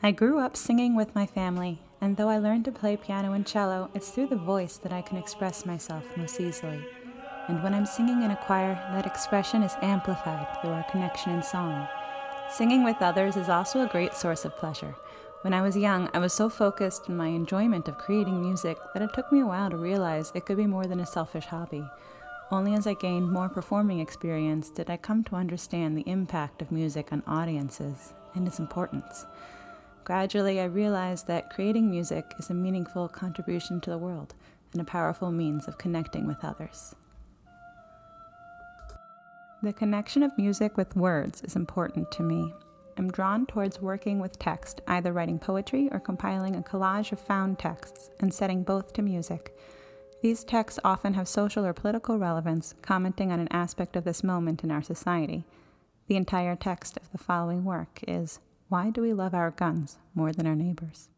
I grew up singing with my family, and though I learned to play piano and cello, it's through the voice that I can express myself most easily. And when I'm singing in a choir, that expression is amplified through our connection in song. Singing with others is also a great source of pleasure. When I was young, I was so focused in my enjoyment of creating music that it took me a while to realize it could be more than a selfish hobby. Only as I gained more performing experience did I come to understand the impact of music on audiences and its importance. Gradually, I realized that creating music is a meaningful contribution to the world and a powerful means of connecting with others. The connection of music with words is important to me. I'm drawn towards working with text, either writing poetry or compiling a collage of found texts and setting both to music. These texts often have social or political relevance, commenting on an aspect of this moment in our society. The entire text of the following work is, "Why do we love our guns more than our neighbors?"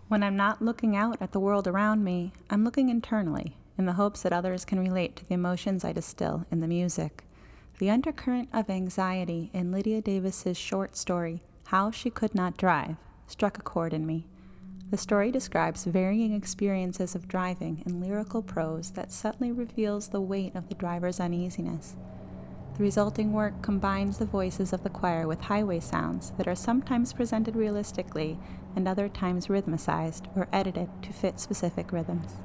When I'm not looking out at the world around me, I'm looking internally, in the hopes that others can relate to the emotions I distill in the music. The undercurrent of anxiety in Lydia Davis's short story, How She Could Not Drive, struck a chord in me. The story describes varying experiences of driving in lyrical prose that subtly reveals the weight of the driver's uneasiness. The resulting work combines the voices of the choir with highway sounds that are sometimes presented realistically and other times rhythmicized or edited to fit specific rhythms.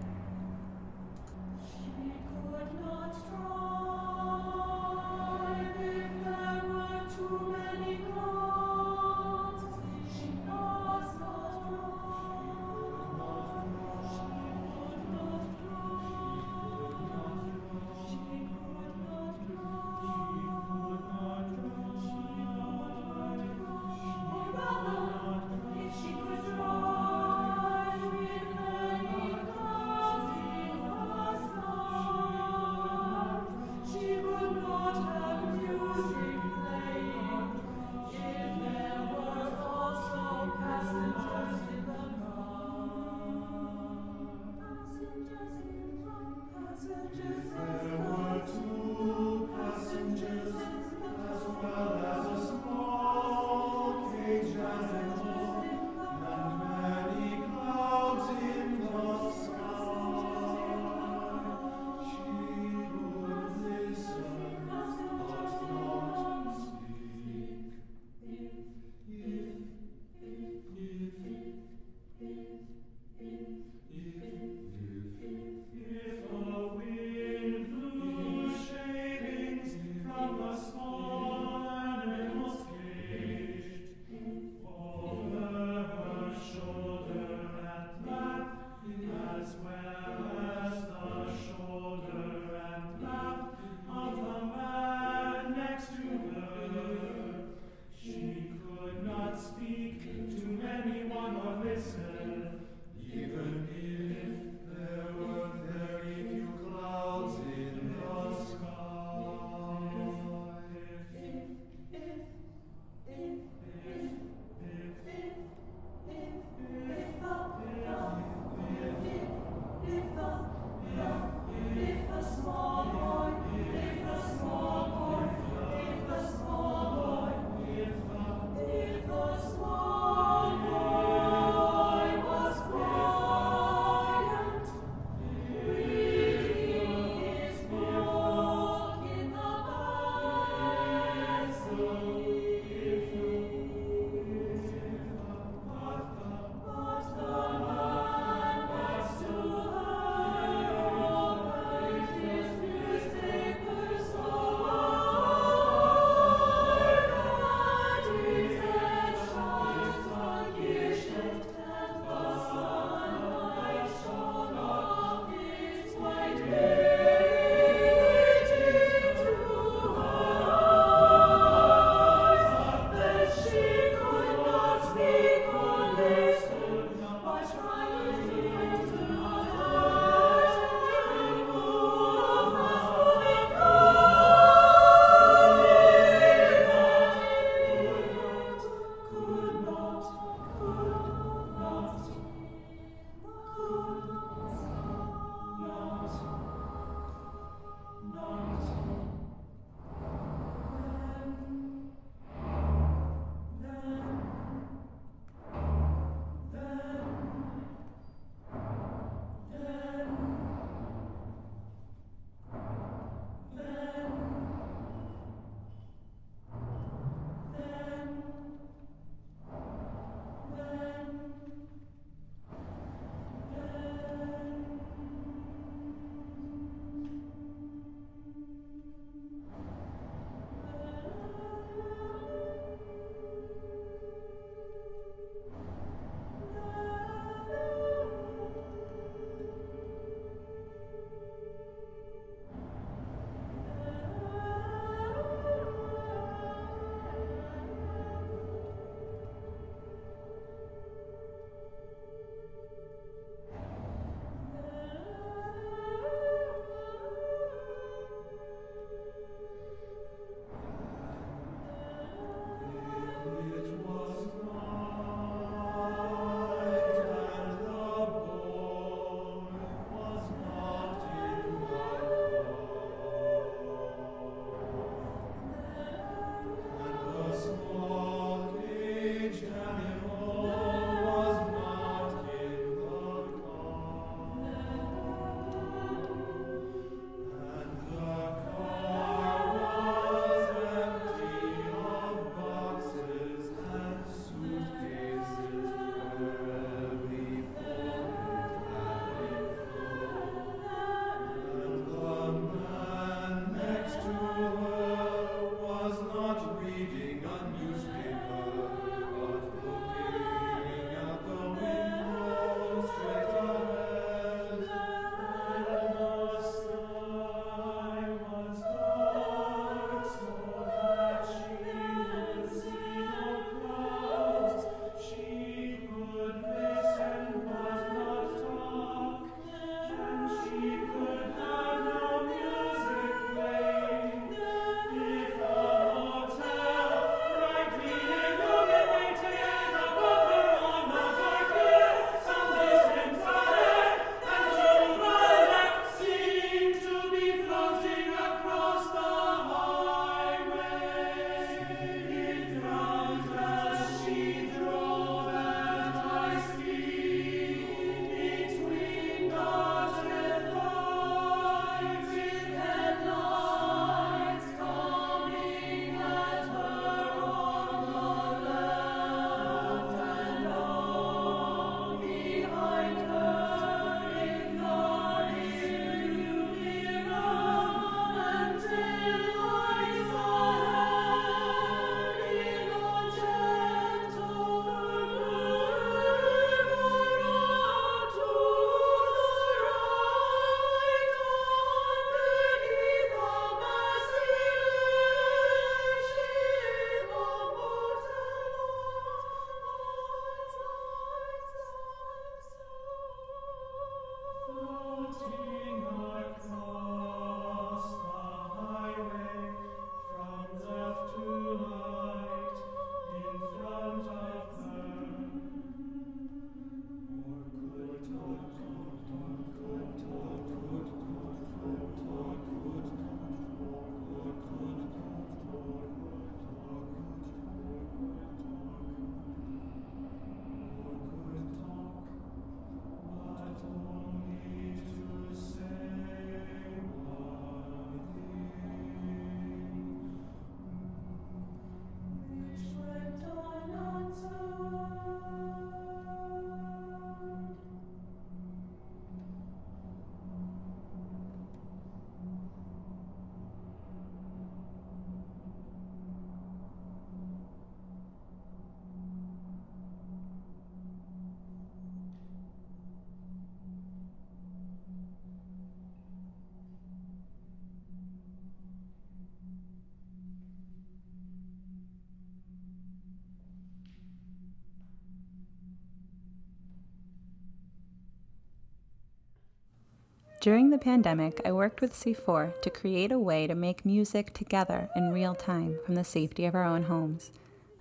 During the pandemic, I worked with C4 to create a way to make music together in real time from the safety of our own homes.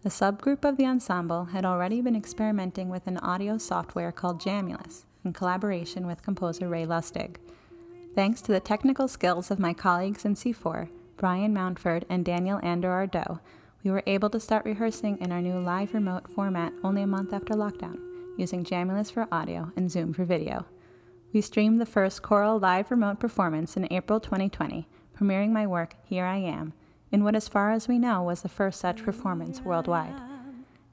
A subgroup of the ensemble had already been experimenting with an audio software called Jamulus in collaboration with composer Ray Lustig. Thanks to the technical skills of my colleagues in C4, Brian Mountford and Daniel Andor-Ardo, we were able to start rehearsing in our new live remote format only a month after lockdown, using Jamulus for audio and Zoom for video. We streamed the first choral live remote performance in April 2020, premiering my work, Here I Am, in what as far as we know was the first such performance worldwide.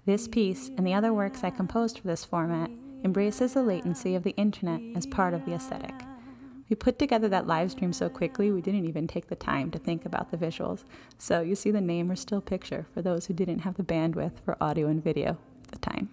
This piece, and the other works I composed for this format, embraces the latency of the internet as part of the aesthetic. We put together that live stream so quickly we didn't even take the time to think about the visuals, so you see the name or still picture for those who didn't have the bandwidth for audio and video at the time.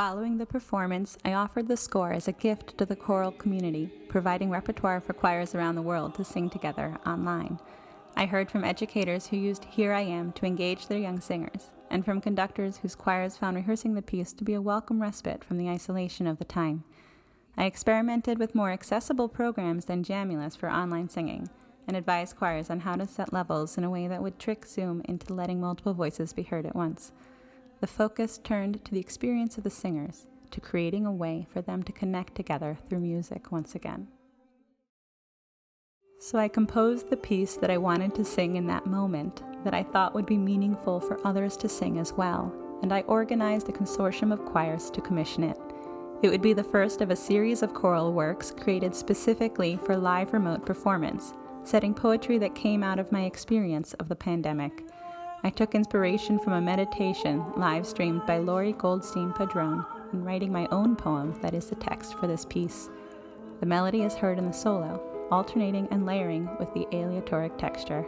Following the performance, I offered the score as a gift to the choral community, providing repertoire for choirs around the world to sing together online. I heard from educators who used Here I Am to engage their young singers, and from conductors whose choirs found rehearsing the piece to be a welcome respite from the isolation of the time. I experimented with more accessible programs than Jamulus for online singing, and advised choirs on how to set levels in a way that would trick Zoom into letting multiple voices be heard at once. The focus turned to the experience of the singers, to creating a way for them to connect together through music once again. So I composed the piece that I wanted to sing in that moment, that I thought would be meaningful for others to sing as well, and I organized a consortium of choirs to commission it. It would be the first of a series of choral works created specifically for live remote performance, setting poetry that came out of my experience of the pandemic. I took inspiration from a meditation live-streamed by Lori Goldstein-Padron in writing my own poem that is the text for this piece. The melody is heard in the solo, alternating and layering with the aleatoric texture.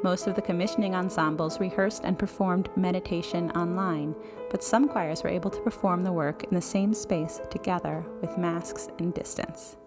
Most of the commissioning ensembles rehearsed and performed meditation online, but some choirs were able to perform the work in the same space together with masks and distance.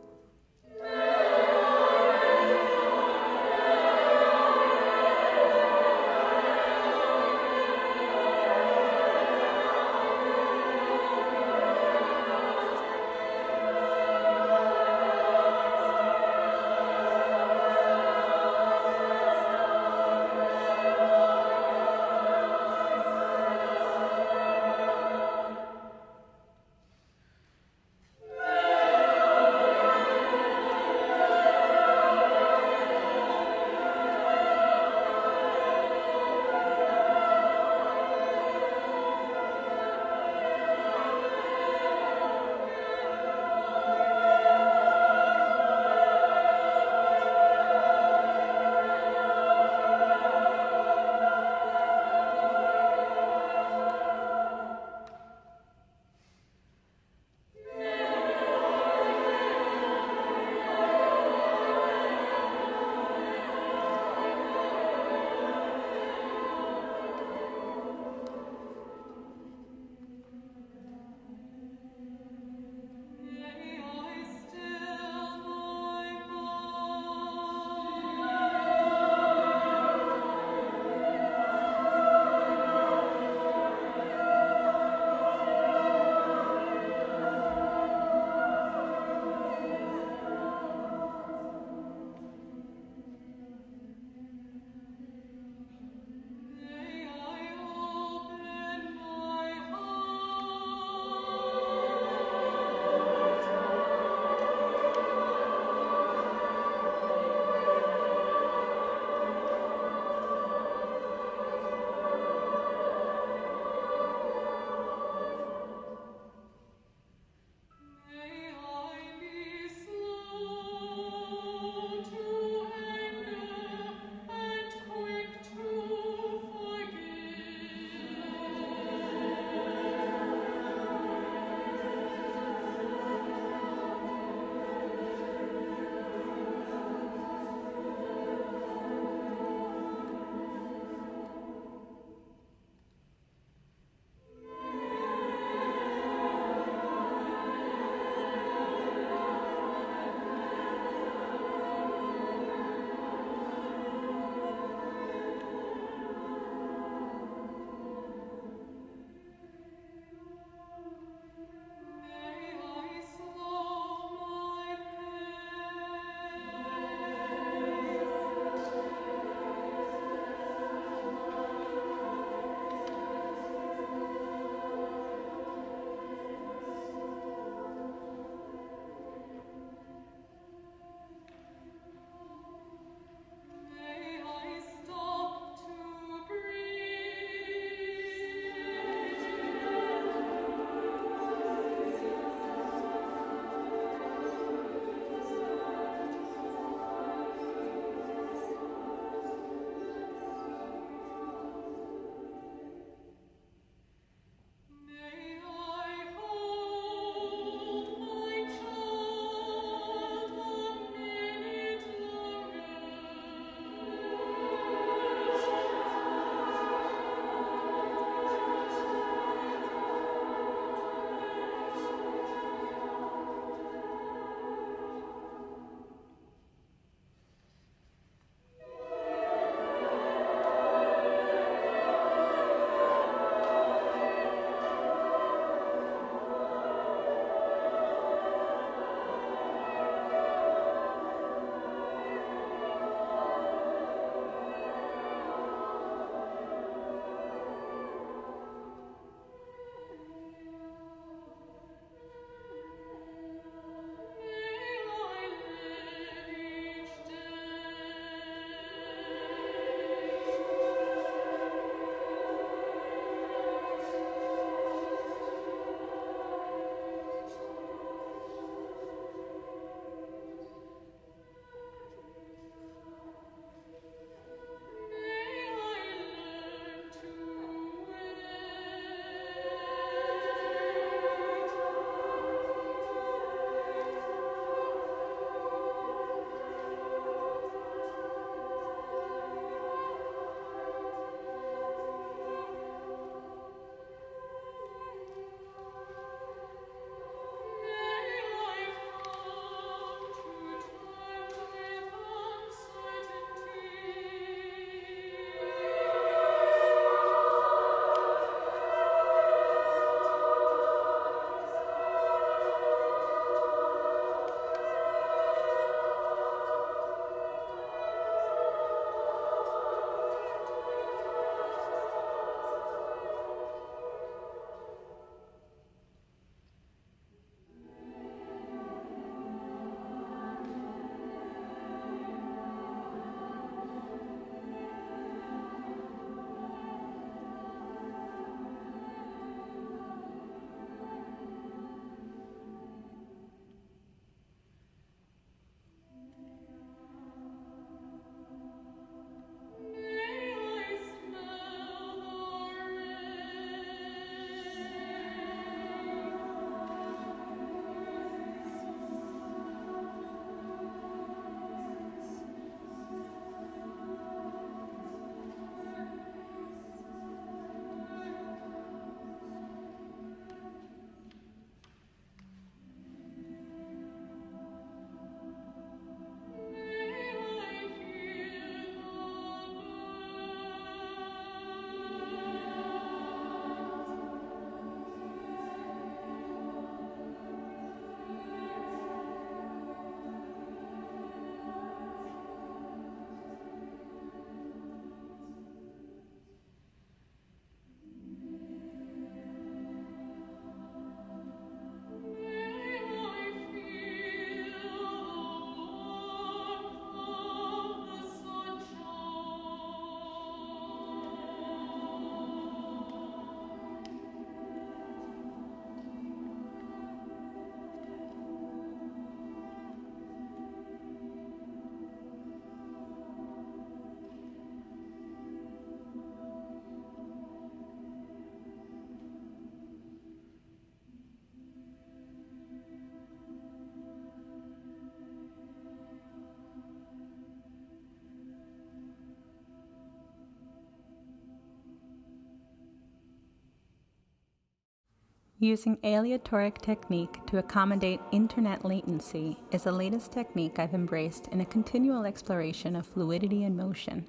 Using aleatoric technique to accommodate internet latency is the latest technique I've embraced in a continual exploration of fluidity and motion.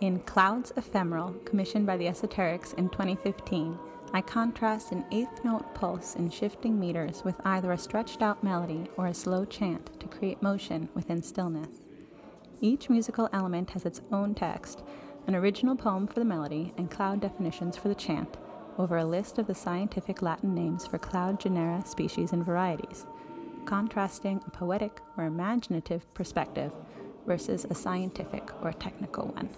In Clouds Ephemeral, commissioned by the Esoterics in 2015, I contrast an eighth note pulse in shifting meters with either a stretched out melody or a slow chant to create motion within stillness. Each musical element has its own text, an original poem for the melody and cloud definitions for the chant, over a list of the scientific Latin names for cloud genera, species, and varieties, contrasting a poetic or imaginative perspective versus a scientific or technical one.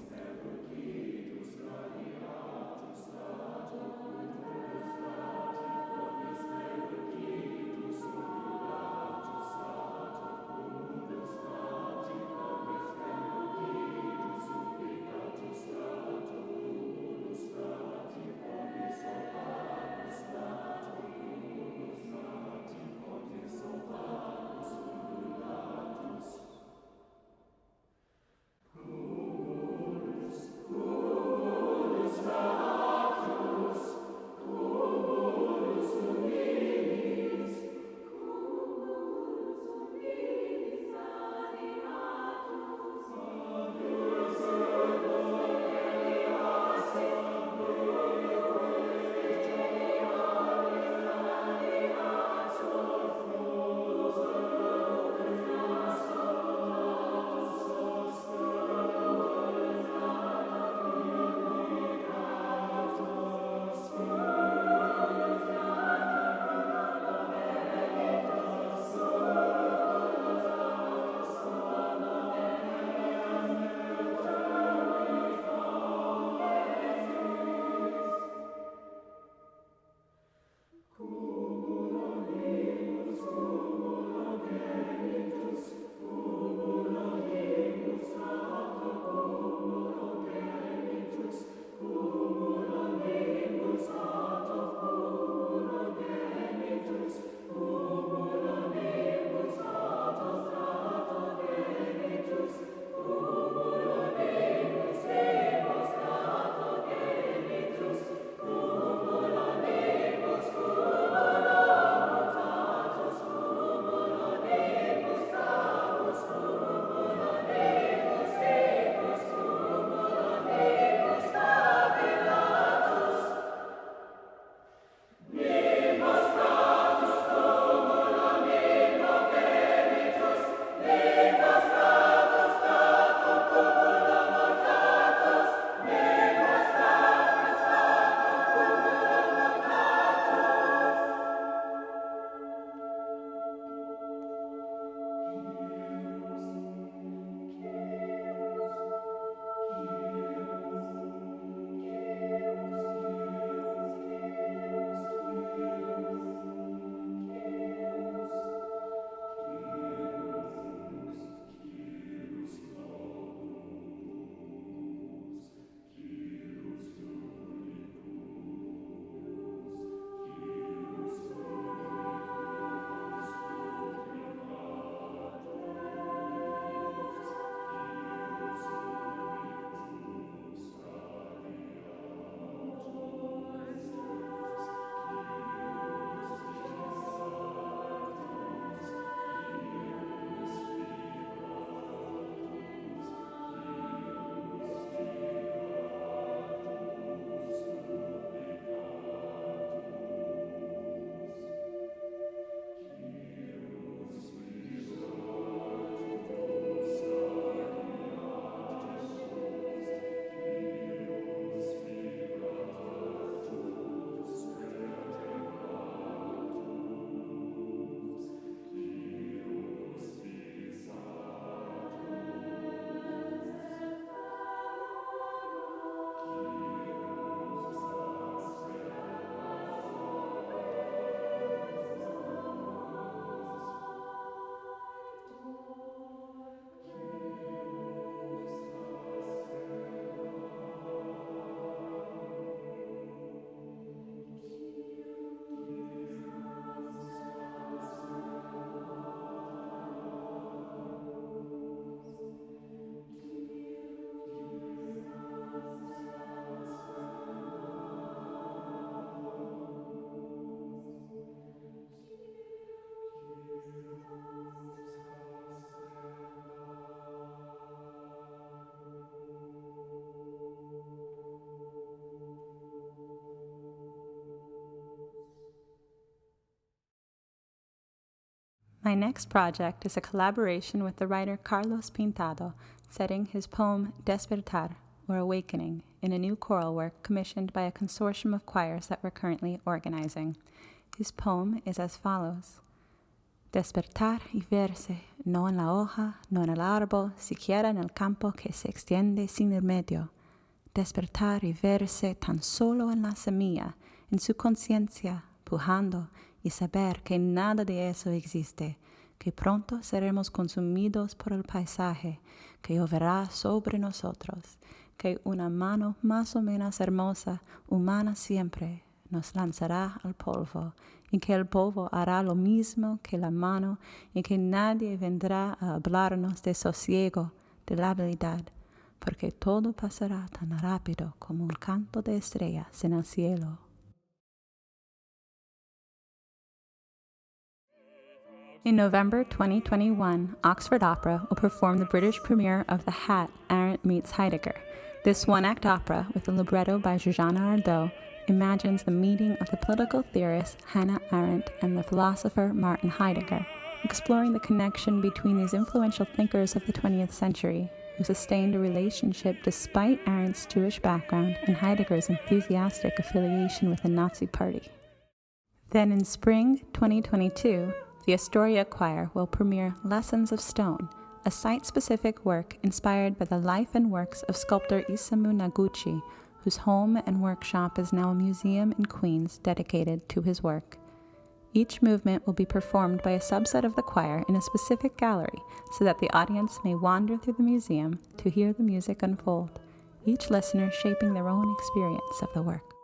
My next project is a collaboration with the writer Carlos Pintado, setting his poem Despertar, or Awakening, in a new choral work commissioned by a consortium of choirs that we're currently organizing. His poem is as follows. Despertar y verse, no en la hoja, no en el árbol, siquiera en el campo que se extiende sin el medio. Despertar y verse tan solo en la semilla, en su conciencia, pujando, y saber que nada de eso existe, que pronto seremos consumidos por el paisaje, que lloverá sobre nosotros, que una mano más o menos hermosa, humana siempre, nos lanzará al polvo, y que el polvo hará lo mismo que la mano, y que nadie vendrá a hablarnos de sosiego, de la habilidad, porque todo pasará tan rápido como un canto de estrellas en el cielo. In November 2021, Oxford Opera will perform the British premiere of The Hat, Arendt Meets Heidegger. This one-act opera, with a libretto by Zsuzsanna Ardot, imagines the meeting of the political theorist Hannah Arendt and the philosopher Martin Heidegger, exploring the connection between these influential thinkers of the 20th century, who sustained a relationship despite Arendt's Jewish background and Heidegger's enthusiastic affiliation with the Nazi Party. Then in spring 2022, the Astoria Choir will premiere Lessons of Stone, a site-specific work inspired by the life and works of sculptor Isamu Noguchi, whose home and workshop is now a museum in Queens dedicated to his work. Each movement will be performed by a subset of the choir in a specific gallery so that the audience may wander through the museum to hear the music unfold, each listener shaping their own experience of the work.